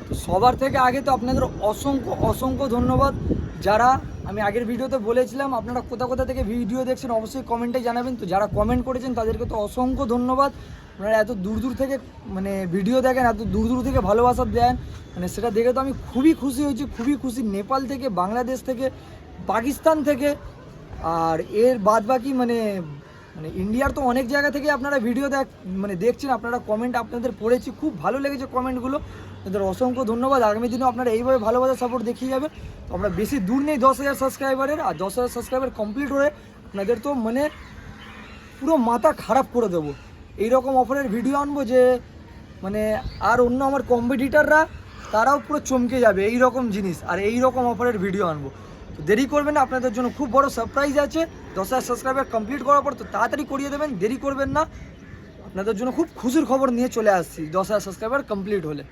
তো সবার থেকে আগে তো আপনাদের অসংখ্য অসংখ্য ধন্যবাদ। যারা আমি আগের ভিডিওতে বলেছিলাম আপনারা কোথা কোথা থেকে ভিডিও দেখছেন অবশ্যই কমেন্টে জানাবেন। তো যারা কমেন্ট করেছেন তাদেরকে তো অসংখ্য ধন্যবাদ। আপনারা এত দূর দূর থেকে মানে ভিডিও দেখেন, এত দূর দূর থেকে ভালোবাসা দেন, মানে সেটা দেখে তো আমি খুবই খুশি হয়েছি, খুবই খুশি। নেপাল থেকে, বাংলাদেশ থেকে, পাকিস্তান থেকে, আর এর বাদ বাকি মানে মানে ইন্ডিয়ার তো অনেক জায়গা থেকে আপনারা ভিডিও দেখছেন, আপনারা কমেন্ট আপনাদের পড়েছি, খুব ভালো লেগেছে কমেন্টগুলো। আপনাদের অসংখ্য ধন্যবাদ। আগামী দিনেও আপনারা এইভাবে ভালোবাসা সাপোর্ট দেখিয়ে যাবেন। তো আমরা বেশি দূর নেই 10,000 সাবস্ক্রাইবারের, আর 10,000 সাবস্ক্রাইবার কমপ্লিট হয়ে আপনাদের তো মানে পুরো মাথা খারাপ করে দেবো। এইরকম অফারের ভিডিও আনবো যে মানে আর অন্য আমার কম্পিটিটাররা তারাও পুরো চমকে যাবে এই রকম জিনিস, আর এই রকম অফারের ভিডিও আনবো। তো দেরি করবেন না, আপনাদের জন্য খুব বড় সারপ্রাইজ আছে। 10,000 সাবস্ক্রাইবার কমপ্লিট করার পর তো তাড়াতাড়ি করিয়ে দেবেন, দেরি করবেন না। আপনাদের জন্য খুব খুশির খবর নিয়ে চলে আসছি 10,000 সাবস্ক্রাইবার কমপ্লিট হলে।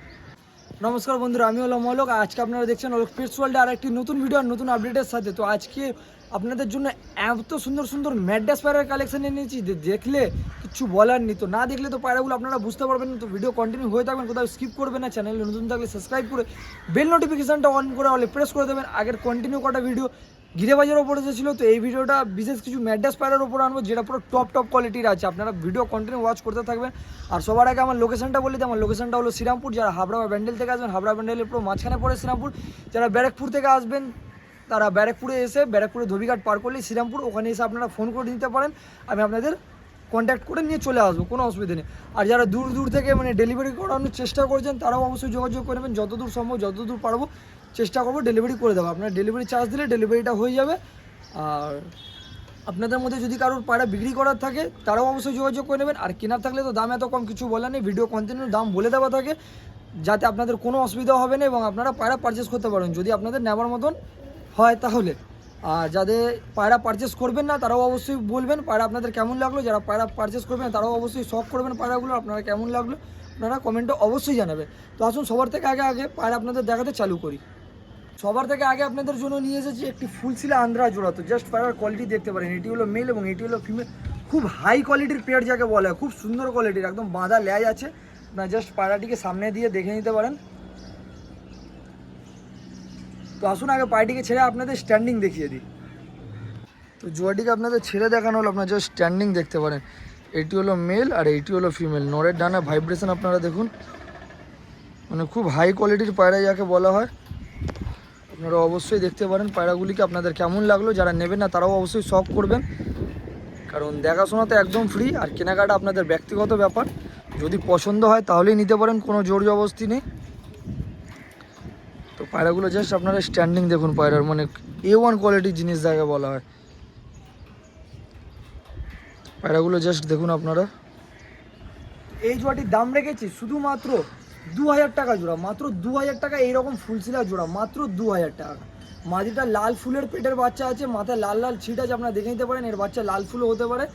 নমস্কার বন্ধুরা, আমি হলাম অলোক। আজকে আপনারা দেখছেন অলোক পেটস ওয়ার্ল্ডে আর একটি নতুন ভিডিও আর নতুন আপডেটের সাথে। তো আজকে আপনাদের জন্য এত সুন্দর সুন্দর ম্যাডাস পায়রার কালেকশন এনেছি যে দেখলে কিছু বলার নেই। তো না দেখলে তো পায়রাগুলো আপনারা বুঝতে পারবেন না। তো ভিডিও কন্টিনিউ হয়ে থাকবেন, কোথাও স্কিপ করবেন না। চ্যানেলে নতুন থাকলে সাবস্ক্রাইব করে বেল নোটিফিকেশনটা অন করে হলে প্রেস করে দেবেন। আগের কন্টিনিউ কটা ভিডিও গিরেবাজের ওপরে এসেছিলো, তো এই ভিডিওটা বিশেষ কিছু ম্যাডাস পায়রার ওপর আনবো যেটা পুরো টপ কোয়ালিটির আছে। আপনারা ভিডিও কন্টিনিউ ওয়াচ করতে থাকবেন। আর সবার আগে আমার লোকেশনটা বলে দিই। আমার লোকেশনটা হলো শ্রীরামপুর। যারা হাবড়া বা ব্যান্ডেল থেকে আসবেন, হাবড়া ব্যান্ডেলের পুরো মাঝখানে পড়ে শ্রীরামপুর। যারা ব্যারাকপুর থেকে আসবেন তারা ব্যারাকপুরে এসে ব্যারাকপুরে ধোবিঘাট পার করলেই শ্রীরামপুর, ওখানে এসে আপনারা ফোন করে নিতে পারেন। আমি আপনাদের কন্ট্যাক্ট করে নিয়ে চলে আসবো, কোনো অসুবিধা নেই। আর যারা দূর দূর থেকে মানে ডেলিভারি করানোর চেষ্টা করছেন তারাও অবশ্যই যোগাযোগ করবেন। যতদূর সম্ভব, যতদূর পারবো চেষ্টা করবো ডেলিভারি করে দেবো। আপনার ডেলিভারি চার্জ দিলে ডেলিভারিটা হয়ে যাবে। আর আপনাদের মধ্যে যদি কারোর পায়রা বিক্রি করার থাকে তারাও অবশ্যই যোগাযোগ করে নেবেন। আর কেনার থাকলে তো দাম এত কম কিছু বলার নেই, ভিডিও কন্টিনিউ দাম বলে দেওয়া থাকে যাতে আপনাদের কোনো অসুবিধা হবে না এবং আপনারা পায়রা পারচেস করতে পারেন যদি আপনাদের নেওয়ার মতন হয় তাহলে। আর যাদের পায়রা পারচেস করবেন না তারাও অবশ্যই বলবেন পায়রা আপনাদের কেমন লাগলো। যারা পায়রা পারচেস করবেন তারাও অবশ্যই শখ করবেন পায়রাগুলো আপনারা কেমন লাগলো, আপনারা কমেন্টে অবশ্যই জানাবেন। তো আসুন সবার থেকে আগে পায়রা আপনাদের দেখাতে চালু করি। সবার থেকে আগে আপনাদের জন্য নিয়ে এসেছি একটি ফুলশিলা আন্ধ্রা জোড়া। তো জাস্ট পায়রার কোয়ালিটি দেখতে পারেন, এটি হলো মেল এবং এটি হলো ফিমেল। খুব হাই কোয়ালিটির পেয়ার যাকে বলা হয়, খুব সুন্দর কোয়ালিটির, একদম বাঁধা লেজ আছে। আপনারা জাস্ট পায়রাটিকে সামনে দিয়ে দেখে নিতে পারেন। তো আসুন আগে পায়রাটিকে ছেড়ে আপনাদের স্ট্যান্ডিং দেখিয়ে দিই। তো জোড়াটিকে আপনাদের ছেড়ে দেখানো হলো, আপনারা জাস্ট স্ট্যান্ডিং দেখতে পারেন। এটি হলো মেল আর এইটি হলো ফিমেল। নরের ডানা ভাইব্রেশন আপনারা দেখুন, মানে খুব হাই কোয়ালিটির পায়রা যাকে বলা হয়। আপনারা অবশ্যই দেখতে পারেন পায়রাগুলিকে আপনাদের কেমন লাগলো। যারা নেবেন না তারাও অবশ্যই শখ করবেন, কারণ দেখাশোনা তো একদম ফ্রি আর কেনাকাটা আপনাদের ব্যক্তিগত ব্যাপার। যদি পছন্দ হয় তাহলেই নিতে পারেন, কোনো জোর জবরদস্তি নেই। তো পায়রাগুলো জাস্ট আপনারা স্ট্যান্ডিং দেখুন, পায়রার মানে A1 কোয়ালিটির জিনিস যাকে বলা হয়। পায়রাগুলো জাস্ট দেখুন আপনারা। এই জোড়াটির দাম রেখেছি শুধুমাত্র 2,000 টাকা জোড়া, মাত্র 2,000 টাকা। এইরকম ফুলশিলা জোড়া মাত্র 2,000 টাকা। মাদিটা লাল ফুলের পেটের বাচ্চা আছে, মাথায় লাল লাল ছিট আছে, আপনারা দেখে নিতে পারেন। এর বাচ্চা লাল ফুলও হতে পারে।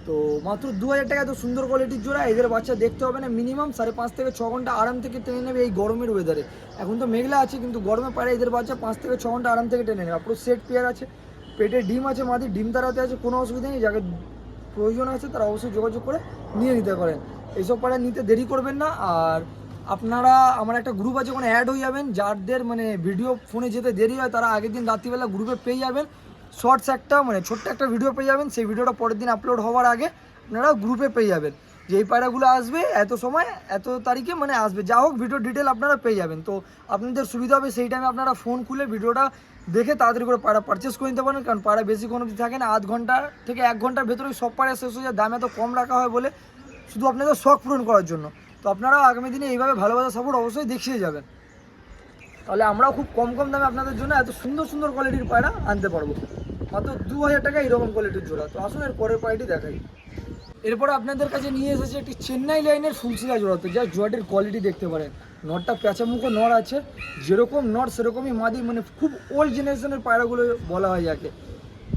তো মাত্র 2,000 টাকা এত সুন্দর কোয়ালিটির জোড়া। এদের বাচ্চা দেখতে হবে না, মিনিমাম 5.5 থেকে 6 ঘন্টা আরাম থেকে টেনে নেবে এই গরমের ওয়েদারে। এখন তো মেঘলা আছে কিন্তু গরমে পারে এদের বাচ্চা 5 থেকে 6 ঘন্টা আরাম থেকে টেনে নেবে। পুরো সেট পেয়ার আছে, পেটে ডিম আছে, মাদি ডিম তাড়াতে আছে, কোনো অসুবিধা নেই। যাকে প্রয়োজন আছে তারা অবশ্যই যোগাযোগ করে নিয়ে নিতে পারেন। এইসব পায়রা নিতে দেরি করবেন না। আর আপনারা আমার একটা গ্রুপ আছে, ওখানে অ্যাড হয়ে যাবেন। যাদের মানে ভিডিও ফোনে যেতে দেরি হয় তারা আগের দিন রাত্রিবেলা গ্রুপে পেয়ে যাবেন শর্টস একটা, মানে ছোট্ট একটা ভিডিও পেয়ে যাবেন। সেই ভিডিওটা পরের দিন আপলোড হওয়ার আগে আপনারা গ্রুপে পেয়ে যাবেন যে এই পায়রাগুলো আসবে এত সময় এত তারিখে মানে আসবে, যা হোক ভিডিও ডিটেল আপনারা পেয়ে যাবেন। তো আপনাদের সুবিধা হবে, সেই টাইমে আপনারা ফোন খুলে ভিডিওটা দেখে তাড়াতাড়ি করে পায়রা পারচেস করে নিতে পারেন। কারণ পায়রা বেশি কোনো থাকে না, আধ ঘন্টা থেকে 1 ঘন্টার ভেতরে সব পায়রা শেষ হয়ে যায়। দাম এত কম রাখা হয় বলে শুধু আপনাদের শখ পূরণ করার জন্য। তো আপনারাও আগামী দিনে এইভাবে ভালোবাসা সাপোর্ট অবশ্যই দেখিয়ে যাবেন, তাহলে আমরাও খুব কম দামে আপনাদের জন্য এত সুন্দর সুন্দর কোয়ালিটির পায়রা আনতে পারবো। মাত্র 2,000 টাকা এরকম কোয়ালিটির জোড়া। তো আসুন এর পরের পায়রাটি দেখাই। এরপরে আপনাদের কাছে নিয়ে এসেছে একটি চেন্নাই লাইনের ফুলশিলা জোড়া। তো যা জোড়াটির কোয়ালিটি দেখতে পারেন, নটটা প্যাঁচামুখো নর আছে, যেরকম নর সেরকমই মাদি। মানে খুব ওল্ড জেনারেশনের পায়রাগুলো বলা হয় যাকে,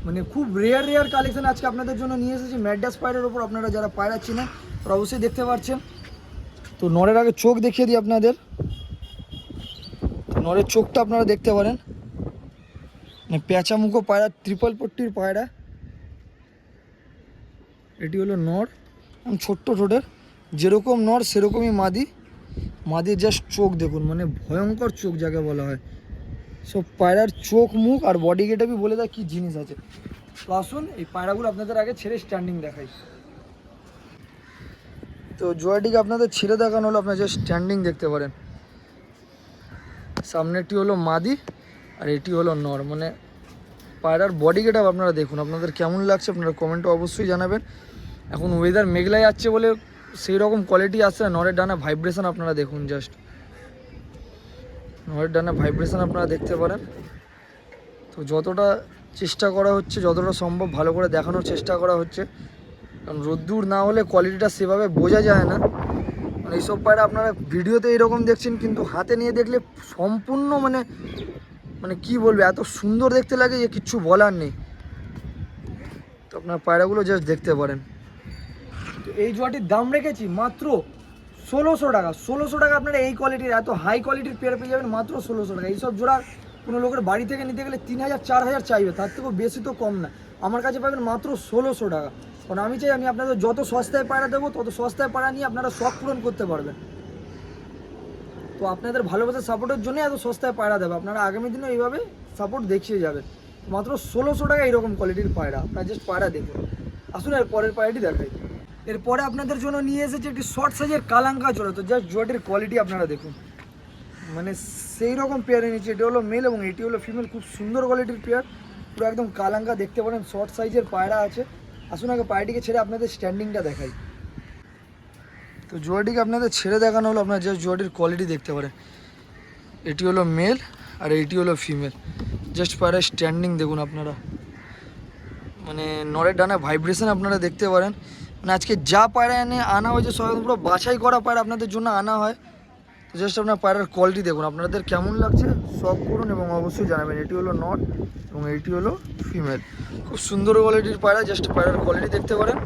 মানে খুব রেয়ার কালেকশন আজকে আপনাদের জন্য নিয়ে এসেছি ম্যাডাস পায়রার ওপর। আপনারা যারা পায়রা চিনেন তারা অবশ্যই দেখতে পাচ্ছেন। তো নরের আগে চোখ দেখিয়ে দিই আপনাদের। নরের চোখটা আপনারা দেখতে পারেন, মানে প্যাঁচামুখো পায়রা, ট্রিপল পট্টির পায়রা। এটি হলো নর, ছোট্ট ঠোঁটের, যেরকম নর সেরকমই মাদি। মাদির জাস্ট চোখ দেখুন, মানে ভয়ঙ্কর চোখ যাকে বলা হয়। সব পায়রার চোখ মুখ আর বডি গেটআপই বলে দেয় কী জিনিস আছে। তো আসুন এই পায়রাগুলো আপনাদের আগে ছেড়ে স্ট্যান্ডিং দেখাই। তো জোয়াটিকে আপনাদের ছেড়ে দেখানো হলো, আপনারা জাস্ট স্ট্যান্ডিং দেখতে পারেন। সামনেরটি হলো মাদি আর এটি হলো নর। মানে পায়রার বডি গেটআপ আপনারা দেখুন, আপনাদের কেমন লাগছে আপনারা কমেন্টে অবশ্যই জানাবেন। এখন ওয়েদার মেঘলা যাচ্ছে বলে সেই রকম কোয়ালিটি আসছে না। নরের ডানা ভাইব্রেশন আপনারা দেখুন, জাস্ট নরের ডানা ভাইব্রেশন আপনারা দেখতে পারেন। তো যতটা চেষ্টা করা হচ্ছে, যতটা সম্ভব ভালো করে দেখানোর চেষ্টা করা হচ্ছে, কারণ রোদ্দুর না হলে কোয়ালিটিটা সেভাবে বোঝা যায় না। মানে এইসব পায়রা আপনারা ভিডিওতে এরকম দেখছেন, কিন্তু হাতে নিয়ে দেখলে সম্পূর্ণ মানে কি বলবে, এত সুন্দর দেখতে লাগে যে কিচ্ছু বলার নেই। তো আপনার পায়রাগুলো জাস্ট দেখতে পারেন। তো এই জোয়াটির দাম রেখেছি মাত্র 1600 টাকা। 1600 টাকা আপনারা এই কোয়ালিটির, এত হাই কোয়ালিটির পেয়ার পেয়ে যাবেন মাত্র 1600 টাকা। এইসব জোড়া কোনো লোকের বাড়ি থেকে নিতে গেলে 3000 4000 চাইবে, তার থেকেও বেশি তো কম না। আমার কাছে পাবেন মাত্র 1600 টাকা। কারণ আমি চাই আমি আপনাদের যত সস্তায় পায়রা দেবো, তত সস্তায় পায়রা নিয়ে আপনারা শখ পূরণ করতে পারবেন। তো আপনাদের ভালোবাসার সাপোর্টের জন্য এত সস্তায় পায়রা দেবে, আপনারা আগামী দিনে এইভাবে সাপোর্ট দেখিয়ে যাবেন। মাত্র 1600 টাকা এইরকম কোয়ালিটির পায়রা, আপনারা জাস্ট পায়রা দেখুন। আসুন এর পরের পায়রাটি দেখাই। এরপরে আপনাদের জন্য নিয়ে এসেছে একটি শর্ট সাইজের কালাঙ্কা জোড়া। তো জাস্ট জোড়াটির কোয়ালিটি আপনারা দেখুন, মানে সেই রকম পেয়ারে নিচ্ছে। এটি হলো মেল এবং এটি হলো ফিমেল, খুব সুন্দর কোয়ালিটির পেয়ার, পুরো একদম কালাঙ্কা দেখতে পারেন। শর্ট সাইজের পায়রা আছে। আসুন আগে পায়রাটিকে ছেড়ে আপনাদের স্ট্যান্ডিংটা দেখাই। তো জোড়াটিকে আপনাদের ছেড়ে দেখানো হলো, আপনারা জাস্ট জোড়াটির কোয়ালিটি দেখতে পারেন। এটি হলো মেল আর এটি হলো ফিমেল। জাস্ট পায়রা স্ট্যান্ডিং দেখুন আপনারা, মানে নরের ডানা ভাইব্রেশন আপনারা দেখতে পারেন। মানে আজকে যা পায়রা আনা হয়েছে সব পুরো বাছাই করা পায়রা আপনাদের জন্য আনা হয়। তো জাস্ট আপনার পায়রার কোয়ালিটি দেখুন, আপনাদের কেমন লাগছে সব করুন এবং অবশ্যই জানাবেন। এটি হলো নর এবং এটি হলো ফিমেল, খুব সুন্দর কোয়ালিটির পায়রা। জাস্ট পায়রার কোয়ালিটি দেখতে পারেন।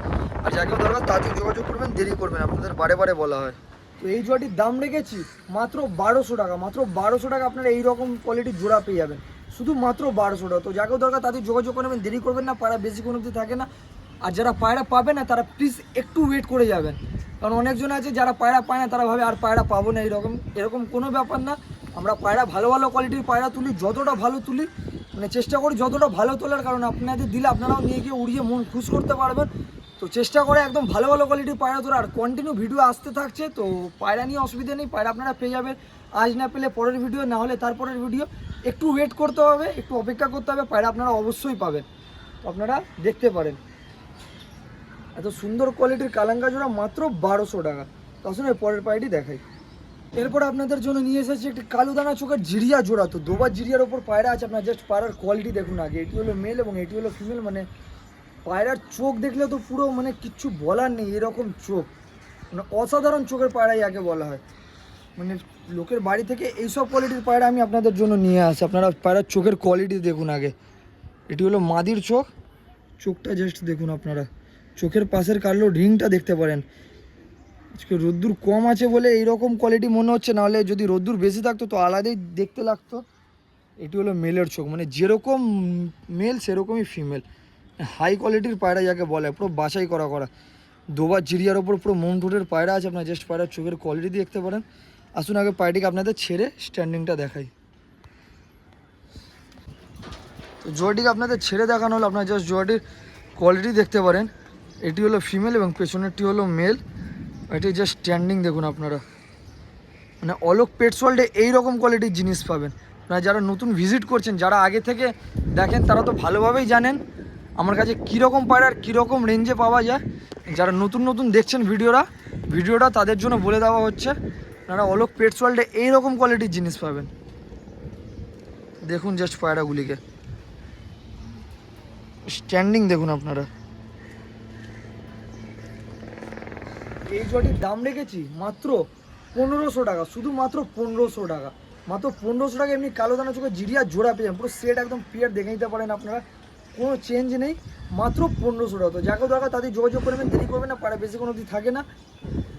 আর যাকে দরকার তাড়াতাড়ি যোগাযোগ করবেন, দেরি করবেন, আপনাদের বারে বারে বলা হয়। তো এই জোড়াটির দাম রেখেছি মাত্র 1200 টাকা। মাত্র 1200 টাকা আপনারা এইরকম কোয়ালিটির জোড়া পেয়ে যাবেন, শুধু মাত্র 1200 টাকা। তো যাকে দরকার তাদের যোগাযোগ করবেন, দেরি করবেন না, পায়রা বেশি কোনো কিছু থাকে না। আর যারা পায়রা পাবে না তারা প্লিজ একটু ওয়েট করে যাবেন, কারণ অনেকজন আছে যারা পায়রা পায় না, তারা ভাবে আর পায়রা পাবো না। এরকম কোনো ব্যাপার না। আমরা পায়রা ভালো ভালো কোয়ালিটির পায়রা তুলি, যতটা ভালো তুলি, মানে চেষ্টা করি যতটা ভালো তোলার, কারণ আপনাদের দিলে আপনারাও নিয়ে গিয়ে উড়িয়ে মন খুশ করতে পারবেন। তো চেষ্টা করে একদম ভালো ভালো কোয়ালিটির পায়রা তোলা, আর কন্টিনিউ ভিডিও আসতে থাকছে। তো পায়রা নিয়ে অসুবিধা নেই, পায়রা আপনারা পেয়ে যাবেন। আজ না পেলে পরের ভিডিও, না হলে তারপরের ভিডিও। একটু ওয়েট করতে হবে, একটু অপেক্ষা করতে হবে, পায়রা আপনারা অবশ্যই পাবেন। তো আপনারা দেখতে পারেন এত সুন্দর কোয়ালিটির কালাঙ্কা জোড়া মাত্র 1200 টাকা। তো আসুন এর পরের পায়রাটি দেখাই। এরপর আপনাদের জন্য নিয়ে এসেছি একটি কালো দানা চোখের জিরিয়া জোড়া। তো দুবার জিরিয়ার ওপর পায়রা আছে, আপনার জাস্ট পায়রার কোয়ালিটি দেখুন আগে। এটি হলো মেল এবং এটি হলো ফিমেল। মানে পায়রার চোখ দেখলে তো পুরো মানে কিচ্ছু বলার নেই, এরকম চোখ, মানে অসাধারণ চোখের পায়রাই আগে বলা হয়। মানে লোকের বাড়ি থেকে এইসব কোয়ালিটির পায়রা আমি আপনাদের জন্য নিয়ে আসি। আপনারা পায়রার চোখের কোয়ালিটি দেখুন আগে। এটি হলো মাদির চোখ, চোখটা জাস্ট দেখুন আপনারা, চোখের পাশের কালো রিংটা দেখতে পারেন। আজকে রোদ্দুর কম আছে বলে এইরকম কোয়ালিটি মনে হচ্ছে, নাহলে যদি রোদ্দুর বেশি থাকতো তো আলাদাই দেখতে লাগতো। এটি হলো মেলের চোখ, মানে যেরকম মেল সেরকমই ফিমেল, হাই কোয়ালিটির পায়রা যাকে বলে, পুরো বাছাই করা। দুবার জিরিয়ার ওপর পুরো মোম ঠোঁটের পায়রা আছে। আপনার জাস্ট পায়রার চোখের কোয়ালিটি দেখতে পারেন। আসুন আগে পায়রাটিকে আপনাদের ছেড়ে স্ট্যান্ডিংটা দেখাই। তো জোয়াটিকে আপনাদের ছেড়ে দেখানো হলো, আপনার জাস্ট জোয়াটির কোয়ালিটি দেখতে পারেন। এটি হলো ফিমেল এবং পেছনেরটি হলো মেল। এটি জাস্ট স্ট্যান্ডিং দেখুন আপনারা, মানে অলোক পেটস ওয়ার্ল্ডে এইরকম কোয়ালিটির জিনিস পাবেন। আপনারা যারা নতুন ভিজিট করছেন, যারা আগে থেকে দেখেন, তারা তো ভালোভাবেই জানেন আমার কাছে কীরকম পায়রা আর কীরকম রেঞ্জে পাওয়া যায়। যারা নতুন দেখছেন ভিডিওটা তাদের জন্য বলে দেওয়া হচ্ছে, আপনারা অলোক পেটস ওয়ার্ল্ডে এইরকম কোয়ালিটির জিনিস পাবেন। দেখুন জাস্ট পায়রাগুলিকে স্ট্যান্ডিং দেখুন আপনারা। এই জোড়াটির দাম রেখেছি মাত্র 1500 টাকা, শুধুমাত্র 1500 টাকা। মাত্র 1500 টাকা এমনি কালো দানা চোখে জিরিয়া জোড়া পেয়ে যান, পুরো সেট একদম পিয়ার দেখে নিতে পারেন আপনারা, কোনো চেঞ্জ নেই। মাত্র 1500 টাকা। তো যাকে দরকার তাদের যোগাযোগ করবেন, দেরি করবেন না, পাড়া বেশি কোনো দিন থাকে না।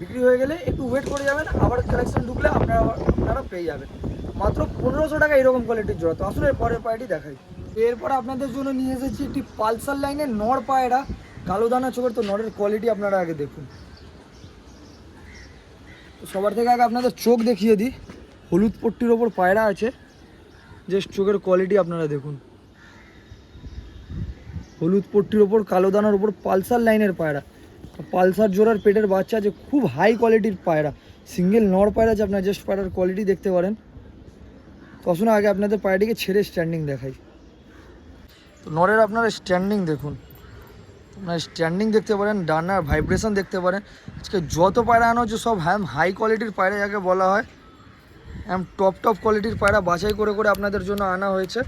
বিক্রি হয়ে গেলে একটু ওয়েট করে যাবেন, আবার কালেকশন ঢুকলে আপনারা পেয়ে যাবেন। মাত্র 1500 টাকা এরকম কোয়ালিটির জোড়া। তো আসলে এর পরের পায়রাটি দেখাই। এরপর আপনাদের জন্য নিয়ে এসেছি একটি পালসার লাইনের নর পায়রা, কালো দানা চোখের। তো নরের কোয়ালিটি আপনারা আগে দেখুন। তো সবার থেকে আগে আপনাদের চোখ দেখিয়ে দিই। হলুদ পট্টির ওপর পায়রা আছে, জাস্ট চোখের কোয়ালিটি আপনারা দেখুন। হলুদ পট্টির ওপর কালো দানার ওপর পালসার লাইনের পায়রা, পালসার জোড়ার পেটের বাচ্চা আছে, খুব হাই কোয়ালিটির পায়রা, সিঙ্গেল নর পায়রা আছে। আপনারা জাস্ট পায়রার কোয়ালিটি দেখতে পারেন। তো আসুন আগে আপনাদের পায়রাটিকে ছেড়ে স্ট্যান্ডিং দেখাই। তো নরের আপনারা স্ট্যান্ডিং দেখুন, আপনারা স্ট্যান্ডিং দেখতে পারেন, ডানার ভাইব্রেশন দেখতে পারেন। আজকে যত পায়রা আনা হচ্ছে সব হাই কোয়ালিটির পায়রা যাকে বলা হয়, টপ কোয়ালিটির পায়রা বাছাই করে করে আপনাদের জন্য আনা হয়েছে।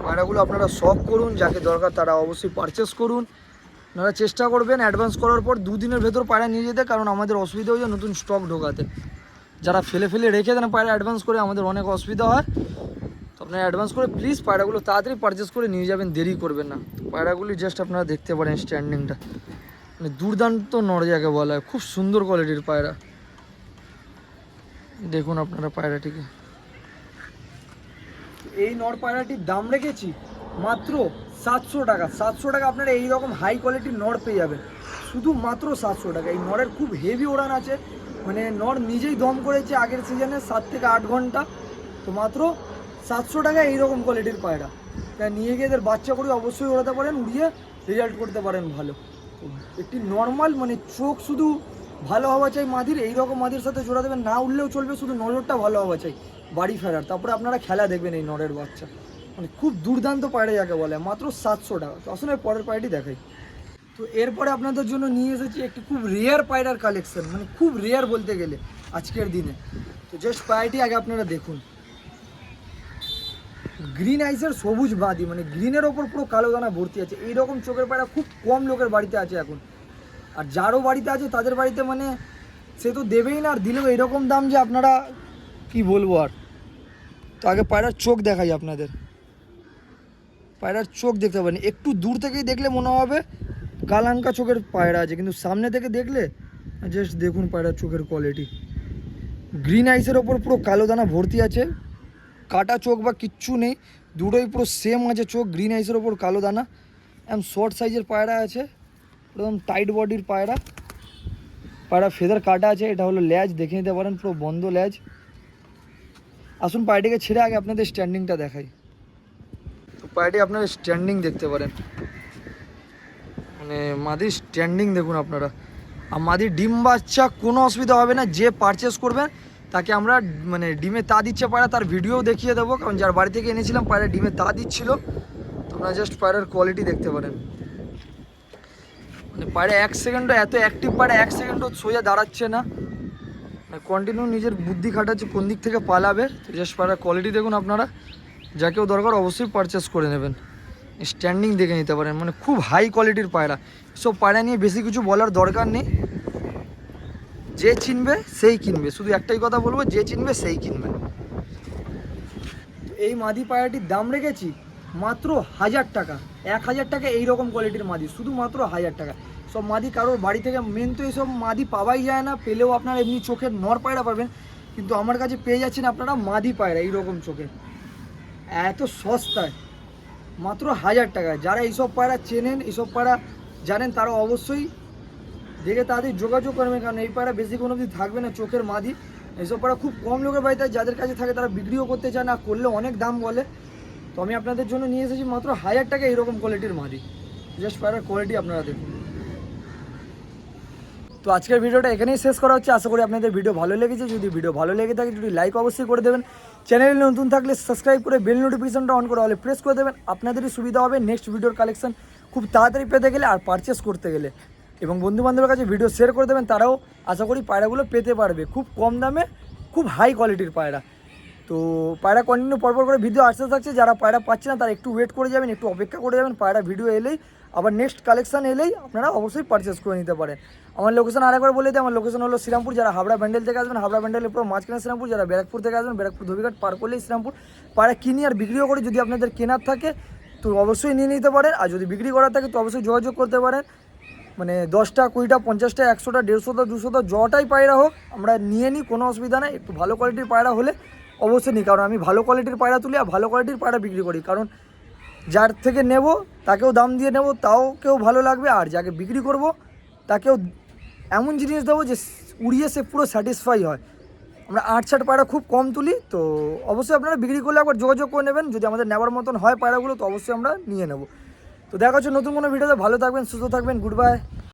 পায়রাগুলো আপনারা শখ করুন, যাকে দরকার তারা অবশ্যই পারচেস করুন। আপনারা চেষ্টা করবেন অ্যাডভান্স করার পর 2 দিনের ভেতর পায়রা নিয়ে যেতে, কারণ আমাদের অসুবিধা হয়ে যায় নতুন স্টক ঢোকাতে। যারা ফেলে রেখে দেন পায়রা অ্যাডভান্স করে, আমাদের অনেক অসুবিধা হয়। তো আপনারা অ্যাডভান্স করে প্লিজ পায়রাগুলো তাড়াতাড়ি পারচেস করে নিয়ে যাবেন, দেরি করবেন না। পায়রাগুলি জাস্ট আপনারা দেখতে পারেন স্ট্যান্ডিংটা, মানে দুর্দান্ত নর যাকে বলা হয়, খুব সুন্দর কোয়ালিটির পায়রা। দেখুন আপনারা পায়রাটিকে। এই নর পায়রাটির দাম রেখেছি মাত্র 700 টাকা। 700 টাকা আপনারা এইরকম হাই কোয়ালিটির নর পেয়ে যাবেন, শুধু মাত্র 700 টাকা। এই নরের খুব হেভি ওড়ান আছে, মানে নর নিজেই দম করেছে আগের সিজনে 7 থেকে 8 ঘন্টা। তো মাত্র 700 টাকা এইরকম কোয়ালিটির পায়রা, তাই নিয়ে গিয়ে এদের বাচ্চা করে অবশ্যই ওড়াতে পারেন, উড়িয়ে রেজাল্ট করতে পারেন ভালো। একটি নর্মাল মানে চোখ শুধু ভালো হওয়া চাই মাদির, এইরকম মাদির সাথে জোড়া দেবেন, না উঠলেও চলবে, শুধু নজরটা ভালো হওয়া চাই বাড়ি ফেরার। তারপরে আপনারা খেলা দেখবেন এই নরের বাচ্চা, মানে খুব দুর্দান্ত পায়রা যাকে বলে, মাত্র 700 টাকা। তো আসলে পরের পায়রাটি দেখাই। তো এরপরে আপনাদের জন্য নিয়ে এসেছি একটি খুব রেয়ার পায়রার কালেকশন, মানে খুব রেয়ার বলতে গেলে আজকের দিনে। তো জাস্ট পায়রাটি আগে আপনারা দেখুন। গ্রিন আইসের সবুজ বাঁধি, মানে গ্রিনের ওপর পুরো কালো দানা ভর্তি আছে। এইরকম চোখের পায়রা খুব কম লোকের বাড়িতে আছে এখন, আর যারও বাড়িতে আছে তাদের বাড়িতে মানে সে তো দেবেই না, আর দিলেও এরকম দাম যে আপনারা কি বলবো আর। তো আগে পায়রার চোখ দেখাই আপনাদের। পায়রার চোখ দেখতে পারেন, একটু দূর থেকেই দেখলে মনে হবে কালাঙ্কা চোখের পায়রা আছে, কিন্তু সামনে থেকে দেখলে জাস্ট দেখুন পায়রার চোখের কোয়ালিটি। গ্রিন আইসের ওপর পুরো কালো দানা ভর্তি আছে, কাটা চোখ বা কিচ্ছু নেই, দুটোই পুরো সেম আছে চোখ। গ্রিন আইসের ওপর কালো দানা, একদম শর্ট সাইজের পায়রা আছে, একদম টাইট বডির পায়রা। পায়রা ফেদার কাটা আছে, এটা হলো ল্যাজ, দেখে নিতে পারেন পুরো বন্ধ ল্যাজ। আসুন পায়রাটিকে ছেড়ে আগে আপনাদের স্ট্যান্ডিংটা দেখাই। তো পায়রাটি আপনারা স্ট্যান্ডিং দেখতে পারেন, মানে মাদির স্ট্যান্ডিং দেখুন আপনারা। আর মাদির ডিম বাচ্চা কোনো অসুবিধা হবে না, যে পারচেস করবেন তাকে আমরা মানে ডিমে তা দিচ্ছে পায়রা তার ভিডিও দেখিয়ে দেবো, কারণ যার বাড়ি থেকে এনেছিলাম পায়রা ডিমে তা দিচ্ছিল। আপনারা জাস্ট পায়রার কোয়ালিটি দেখতে পারেন, মানে পায়রা 1 সেকেন্ডও এত অ্যাক্টিভ পায়রা 1 সেকেন্ডও সোজা দাঁড়াচ্ছে না, মানে কন্টিনিউ নিজের বুদ্ধি খাটাচ্ছে কোন দিক থেকে পালাবে। তো জাস্ট পায়রার কোয়ালিটি দেখুন আপনারা, যাকেও দরকার অবশ্যই পারচেস করে নেবেন। স্ট্যান্ডিং দেখে নিতে পারেন, মানে খুব হাই কোয়ালিটির পায়রা। সব পায়রা নিয়ে বেশি কিছু বলার দরকার নেই, যে চিনবে সেই কিনবে, শুধু একটাই কথা বলবো, যে চিনবে সেই কিনবে। এই মাদি পায়রাটির দাম রেখেছি মাত্র 1000 টাকা। 1000 টাকা এইরকম কোয়ালিটির মাদি, শুধুমাত্র 1000 টাকা। সব মাদি কারোর বাড়ি থেকে, মেন তো এইসব মাদি পাওয়াই যায় না, পেলেও আপনারা এমনি চোখের নর পায়রা পাবেন, কিন্তু আমার কাছে পেয়ে যাচ্ছেন আপনারা মাদি পায়রা এইরকম চোখের, এত সস্তায়, মাত্র 1000 টাকায়। যারা এইসব পায়রা চেনেন, এইসব পায়রা জানেন, তারা অবশ্যই দেখে তাদের যোগাযোগ করবেন, কারণ এই পায়রা বেশি কোনো দিন থাকবে না চোখের মাদি। এইসব পায়রা খুব কম লোকের বাড়িতে, যাদের কাছে থাকে তারা বিক্রিও করতে চায় না, করলে অনেক দাম বলে। তো আমি আপনাদের জন্য নিয়ে এসেছি মাত্র 1000 টাকা এইরকম কোয়ালিটির মাদি। জাস্ট পায়রার কোয়ালিটি আপনারা দেখুন। তো আজকের ভিডিওটা এখানেই শেষ করা হচ্ছে। আশা করি আপনাদের ভিডিও ভালো লেগেছে। যদি ভিডিও ভালো লেগে থাকে যদি লাইক অবশ্যই করে দেবেন, চ্যানেলে নতুন থাকলে সাবস্ক্রাইব করে বেল নোটিফিকেশনটা অন করে হলে প্রেস করে দেবেন, আপনাদেরই সুবিধা হবে নেক্সট ভিডিওর কালেকশন খুব তাড়াতাড়ি পেতে গেলে আর পারচেস করতে গেলে। এবং বন্ধুবান্ধবের কাছে ভিডিও শেয়ার করে দেবেন, তারাও আশা করি পায়রাগুলো পেতে পারবে খুব কম দামে, খুব হাই কোয়ালিটির পায়রা। তো পায়রা কন্টিনিউ পরপর করে ভিডিও আসতে থাকছে, যারা পায়রা পাচ্ছে না তারা একটু ওয়েট করে যাবেন, একটু অপেক্ষা করে যাবেন, পায়রা ভিডিও এলেই আবার নেক্সট কালেকশন এলেই আপনারা অবশ্যই পারচেস করে নিতে পারেন। আমার লোকেশন আরেকবার বলে দিই, আমার লোকেশন হলো শ্রীরামপুর। যারা হাবড়া ব্যান্ডেল থেকে আসবেন, হাবড়া ব্যান্ডেলের পুরো মাঝখানে শ্রীরামপুর। যারা ব্যারাকপুর থেকে আসবেন, ব্যারাকপুর ধোবিঘাট পার করলেই শ্রীরামপুর। পায়রা কিনি আর বিক্রিও করে, যদি আপনাদের কেনার থাকে তো অবশ্যই নিয়ে নিতে পারেন, আর যদি বিক্রি করার থাকে তো অবশ্যই যোগাযোগ করতে পারেন। মানে 10টা 20টা 50টা 100টা 150টা 200টা যটাই পায়রা হোক আমরা নিয়ে নিই, কোনো অসুবিধা নেই। একটু ভালো কোয়ালিটির পায়রা হলে অবশ্যই নিই, কারণ আমি ভালো কোয়ালিটির পায়রা তুলি আর ভালো কোয়ালিটির পায়রা বিক্রি করি, কারণ যার থেকে নেব তাকেও দাম দিয়ে নেব, তাও কেউ ভালো লাগবে, আর যাকে বিক্রি করব তাকেও এমন জিনিস দেবো যে উড়িয়ে সে পুরো স্যাটিসফাই হয়। আমরা 8-6 পায়রা খুব কম তুলি, তো অবশ্যই আপনারা বিক্রি করলে একবার যোগাযোগ করে নেবেন। যদি আমাদের নেওয়ার মতন হয় পায়রাগুলো তো অবশ্যই আমরা নিয়ে নেব। তো দেখা হচ্ছে নতুন কোনো ভিডিওতে। ভালো থাকবেন, সুস্থ থাকবেন, গুড বাই।